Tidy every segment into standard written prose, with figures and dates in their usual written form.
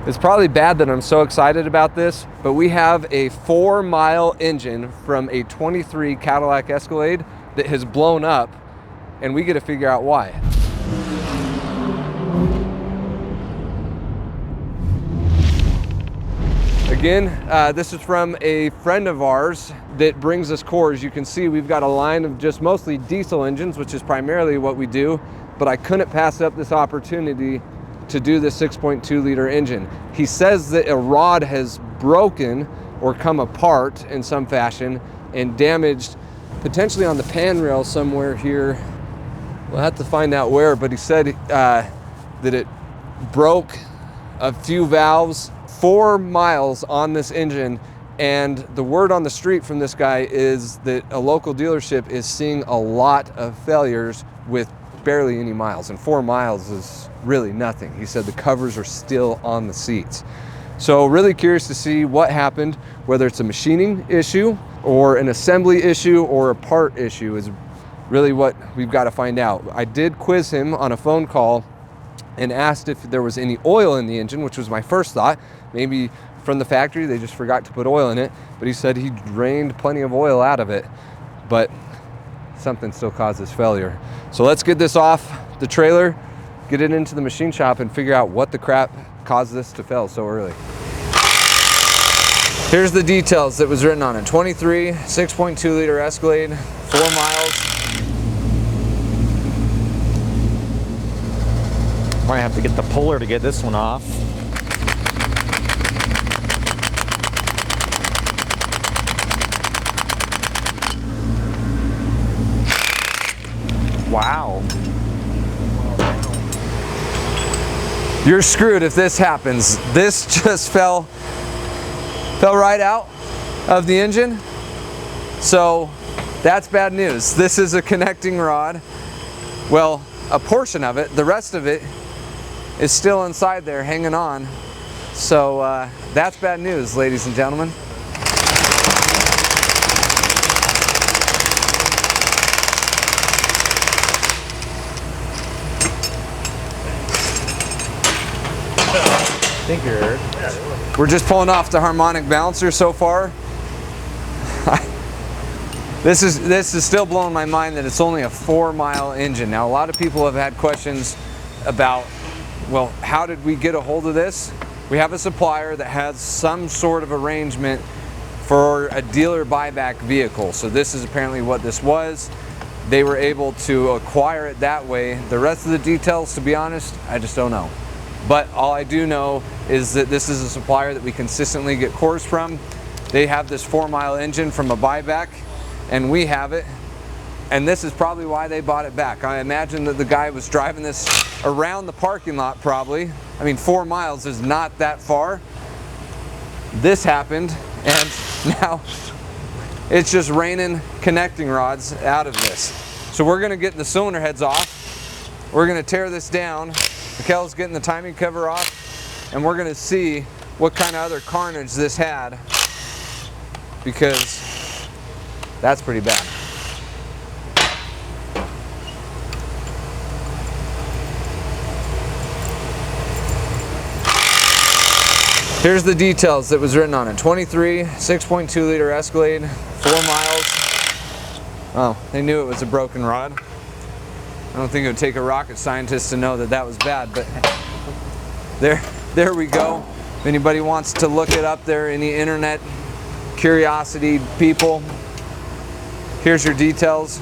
It's probably bad that I'm so excited about this, but we have a 4-mile engine from a 23 Cadillac Escalade that has blown up, and we get to figure out why. Again, this is from a friend of ours that brings us cores. You can see we've got a line of just mostly diesel engines, which is primarily what we do, but I couldn't pass up this opportunity to do the 6.2 liter engine. He says that a rod has broken or come apart in some fashion and damaged potentially on the pan rail somewhere here. We'll have to find out where, but he said that it broke a few valves. 4 miles on this engine, and the word on the street from this guy is that a local dealership is seeing a lot of failures with barely any miles, and 4 miles is really nothing. He said the covers are still on the seats. So really curious to see what happened, whether it's a machining issue or an assembly issue or a part issue is really what we've got to find out. I did quiz him on a phone call and asked if there was any oil in the engine, which was my first thought. Maybe from the factory they just forgot to put oil in it, but he said he drained plenty of oil out of it, but something still caused this failure. So let's get this off the trailer, get it into the machine shop, and figure out what the crap caused this to fail so early. Here's the details that was written on it. 23, 6.2 liter Escalade, 4 miles. Might have to get the puller to get this one off. Wow. You're screwed if this happens. This just fell right out of the engine. So that's bad news. This is a connecting rod. Well, a portion of it, the rest of it is still inside there hanging on. So that's bad news, ladies and gentlemen. I think you're... We're just pulling off the harmonic balancer so far. This is still blowing my mind that it's only a 4-mile engine. Now, a lot of people have had questions about, well, how did we get a hold of this? We have a supplier that has some sort of arrangement for a dealer buyback vehicle. So this is apparently what this was. They were able to acquire it that way. The rest of the details, to be honest, I just don't know. But all I do know is that this is a supplier that we consistently get cores from. They have this 4-mile engine from a buyback, and we have it, and this is probably why they bought it back. I imagine that the guy was driving this around the parking lot probably. I mean, 4 miles is not that far. This happened, and now it's just raining connecting rods out of this. So we're gonna get the cylinder heads off. We're gonna tear this down. Mikkel's getting the timing cover off, and we're gonna see what kind of other carnage this had, because that's pretty bad. Here's the details that was written on it. 23, 6.2 liter Escalade, 4 miles. Oh, they knew it was a broken rod. I don't think it would take a rocket scientist to know that that was bad, but there we go. If anybody wants to look it up there, any internet curiosity people, here's your details.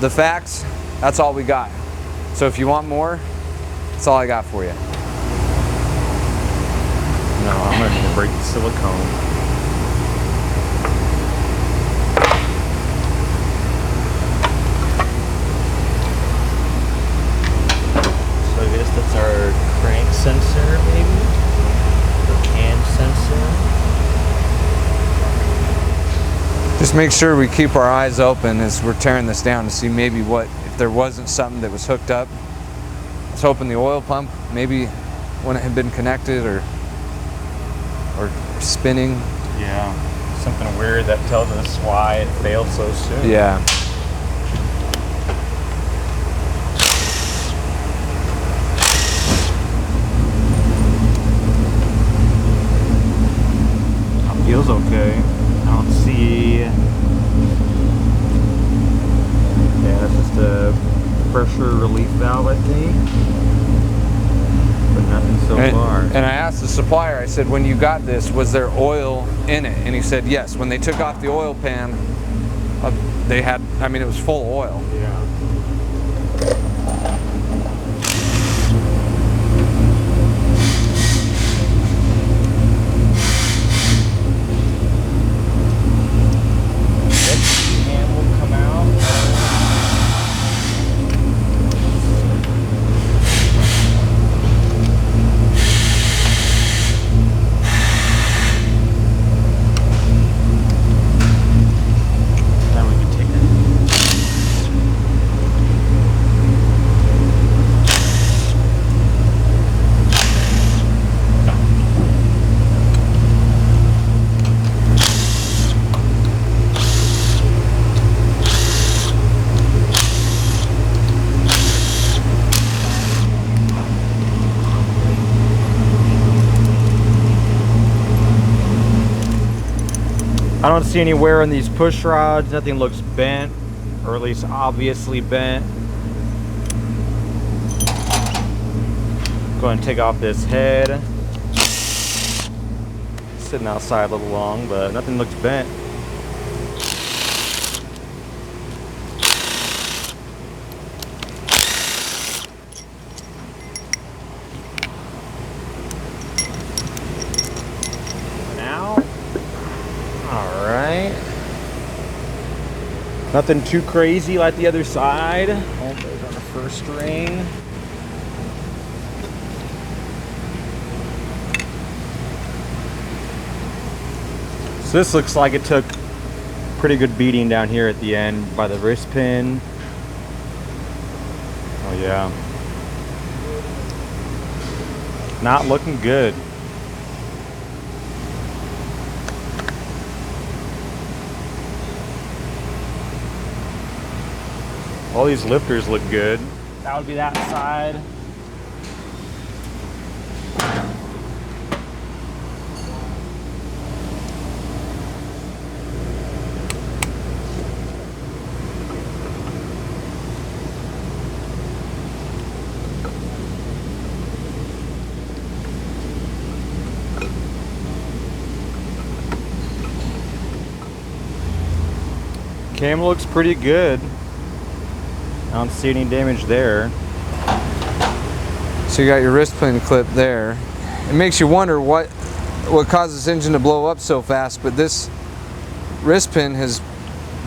The facts, that's all we got. So if you want more, that's all I got for you. No, I'm gonna need to break the silicone. So I guess that's our crank sensor, maybe? Or cam sensor? Just make sure we keep our eyes open as we're tearing this down to see maybe if there wasn't something that was hooked up. Let's hoping the oil pump maybe when it had been connected or spinning. Yeah, something weird that tells us why it failed so soon. Yeah. feels okay. I don't see. Yeah, that's just a pressure relief valve, I think. But nothing so far. And I asked the supplier, I said, when you got this, was there oil in it? And he said, yes. When they took off the oil pan, they had, I mean, it was full of oil. Yeah. I don't see any wear on these push rods. Nothing looks bent, or at least obviously bent. Go ahead and take off this head. Sitting outside a little long, but nothing looks bent. Nothing too crazy like the other side. Oh, there's on the first ring. So this looks like it took pretty good beating down here at the end by the wrist pin. Oh yeah. Not looking good. All these lifters look good. That would be that side. Cam looks pretty good. I don't see any damage there. So you got your wrist pin clip there. It makes you wonder what caused this engine to blow up so fast, but this wrist pin has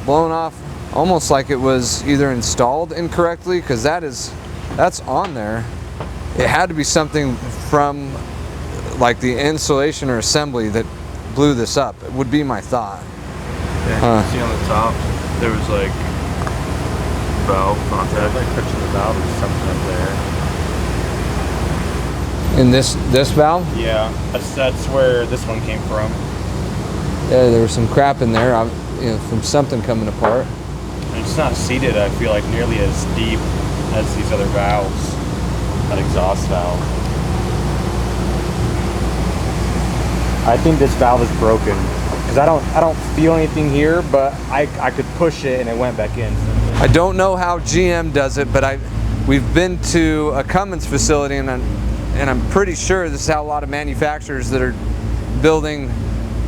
blown off almost like it was either installed incorrectly, because that's on there. It had to be something from like the installation or assembly that blew this up. It would be my thought. Yeah, you can see on the top there was like valve contact. Like touching the valve or something up there. In this valve? Yeah, that's where this one came from. Yeah, there was some crap in there, from something coming apart. And it's not seated, I feel like, nearly as deep as these other valves. That exhaust valve. I think this valve is broken. Because I don't feel anything here, but I could push it and it went back in. I don't know how GM does it, but we've been to a Cummins facility, and I'm pretty sure this is how a lot of manufacturers that are building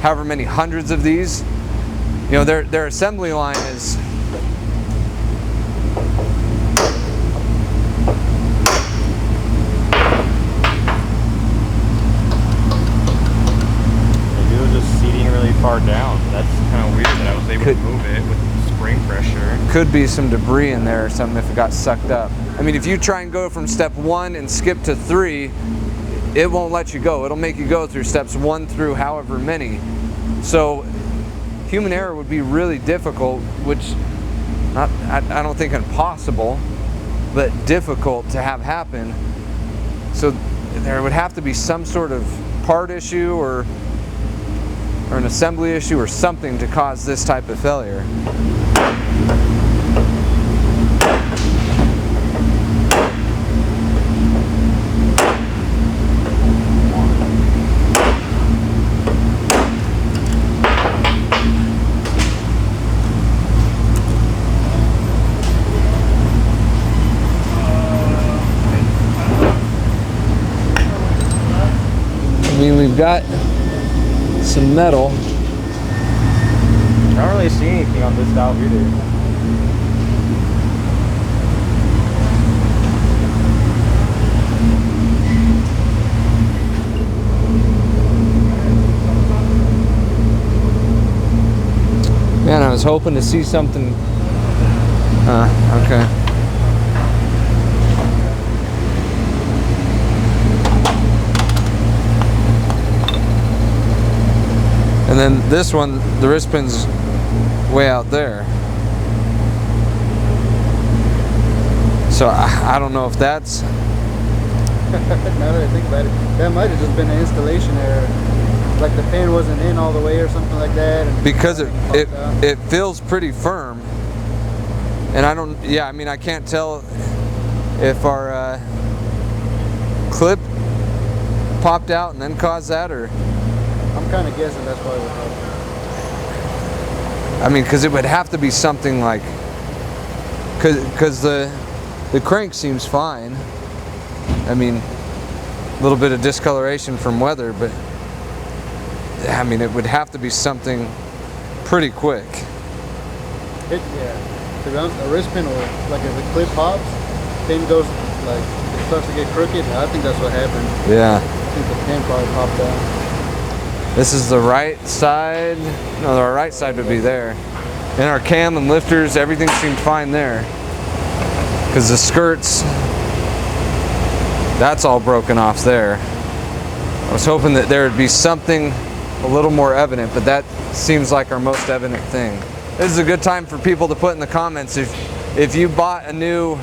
however many hundreds of these, their assembly line is far down. That's kind of weird that I was able to move it with spring pressure. Could be some debris in there or something if it got sucked up. I mean, if you try and go from step 1 and skip to 3, it won't let you go. It'll make you go through steps 1 through however many. So human error would be really difficult, which I don't think impossible, but difficult to have happen. So there would have to be some sort of part issue or an assembly issue or something to cause this type of failure. mean, we've got some metal. I don't really see anything on this valve either. Man, I was hoping to see something. Okay. And then this one, the wrist pin's way out there. So I don't know if that's... Now that I think about it, that might have just been an installation error. Like the pin wasn't in all the way or something like that. And because it feels pretty firm. And I don't, yeah, I mean, I can't tell if our clip popped out and then caused that, or... I'm kind of guessing that's why it was. I mean, because it would have to be something like, because the crank seems fine. I mean, a little bit of discoloration from weather, but I mean, it would have to be something pretty quick. Yeah. To be honest, a wrist pin, or like if the clip pops, pin goes like it starts to get crooked. I think that's what happened. Yeah. I think the pin probably popped out. This is the right side. No, our right side would be there. And our cam and lifters, everything seemed fine there. Because the skirts, that's all broken off there. I was hoping that there would be something a little more evident, but that seems like our most evident thing. This is a good time for people to put in the comments if you bought a new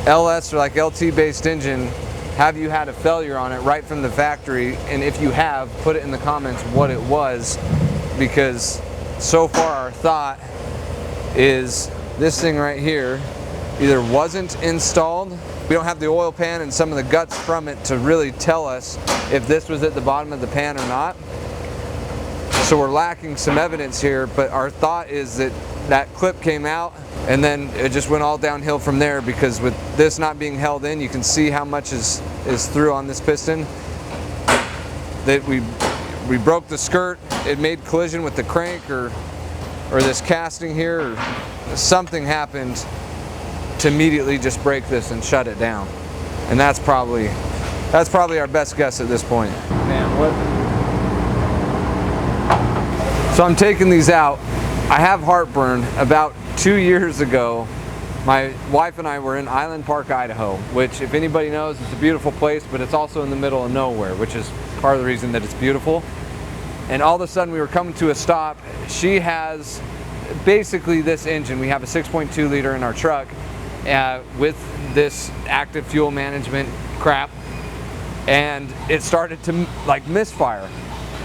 LS or like LT based engine, have you had a failure on it right from the factory? And if you have, put it in the comments what it was, because so far our thought is this thing right here either wasn't installed, we don't have the oil pan and some of the guts from it to really tell us if this was at the bottom of the pan or not. So we're lacking some evidence here, but our thought is that that clip came out and then it just went all downhill from there, because with this not being held in, you can see how much is through on this piston. That we broke the skirt, it made collision with the crank or this casting here, or something happened to immediately just break this and shut it down. And that's probably our best guess at this point. Man, what? So I'm taking these out. I have heartburn. About 2 years ago, my wife and I were in Island Park, Idaho, which, if anybody knows, it's a beautiful place, but it's also in the middle of nowhere, which is part of the reason that it's beautiful. And all of a sudden we were coming to a stop. She has basically this engine. We have a 6.2 liter in our truck with this active fuel management crap, and it started to like misfire.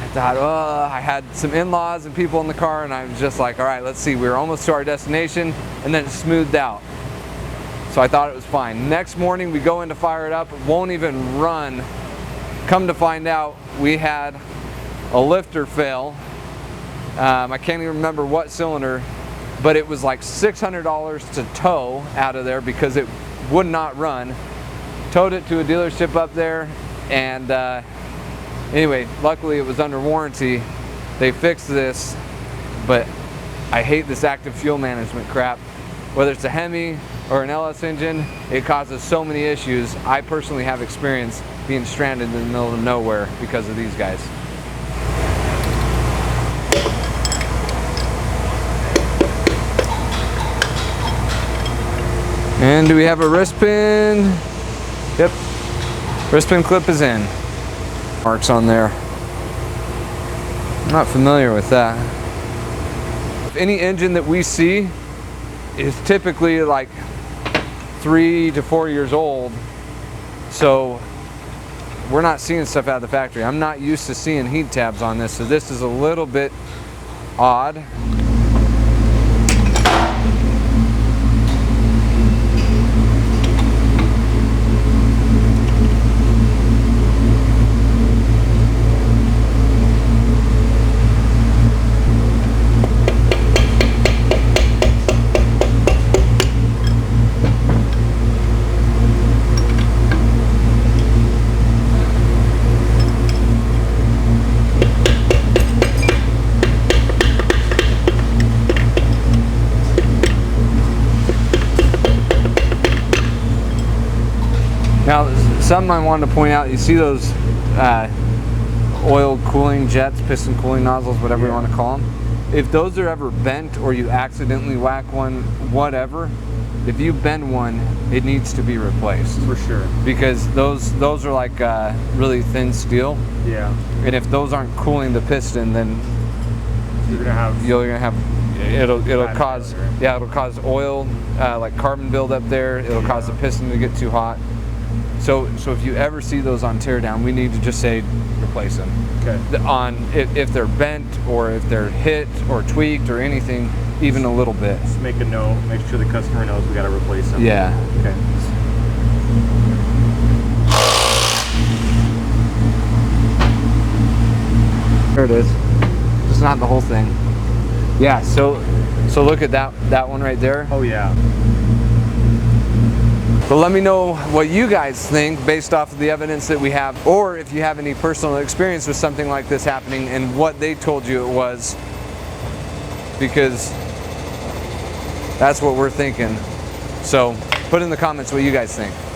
I thought, I had some in-laws and people in the car, and I was just like, all right, let's see. We were almost to our destination, and then it smoothed out. So I thought it was fine. Next morning, we go in to fire it up. It won't even run. Come to find out, we had a lifter fail. I can't even remember what cylinder, but it was like $600 to tow out of there because it would not run. Towed it to a dealership up there, and anyway, luckily it was under warranty. They fixed this, but I hate this active fuel management crap. Whether it's a Hemi or an LS engine, it causes so many issues. I personally have experience being stranded in the middle of nowhere because of these guys. And do we have a wrist pin? Yep, wrist pin clip is in. Marks on there. I'm not familiar with that. Any engine that we see is typically like 3 to 4 years old, so we're not seeing stuff out of the factory. I'm not used to seeing heat tabs on this, so this is a little bit odd. something I wanted to point out, you see those oil cooling jets, piston cooling nozzles, whatever you want to call them. If those are ever bent or you accidentally whack one, whatever, if you bend one, it needs to be replaced. For sure. Because those are like really thin steel. Yeah. And if those aren't cooling the piston, then You're gonna have it'll bad cause failure. yeah, it'll cause oil like carbon buildup there. It'll cause the piston to get too hot. So if you ever see those on teardown, we need to just say replace them. Okay. If they're bent or if they're hit or tweaked or anything, even a little bit. Just make a note. Make sure the customer knows we gotta replace them. Yeah. Okay. There it is. Just not the whole thing. Yeah. So look at that one right there. Oh yeah. But let me know what you guys think based off of the evidence that we have, or if you have any personal experience with something like this happening and what they told you it was, because that's what we're thinking. So put in the comments what you guys think.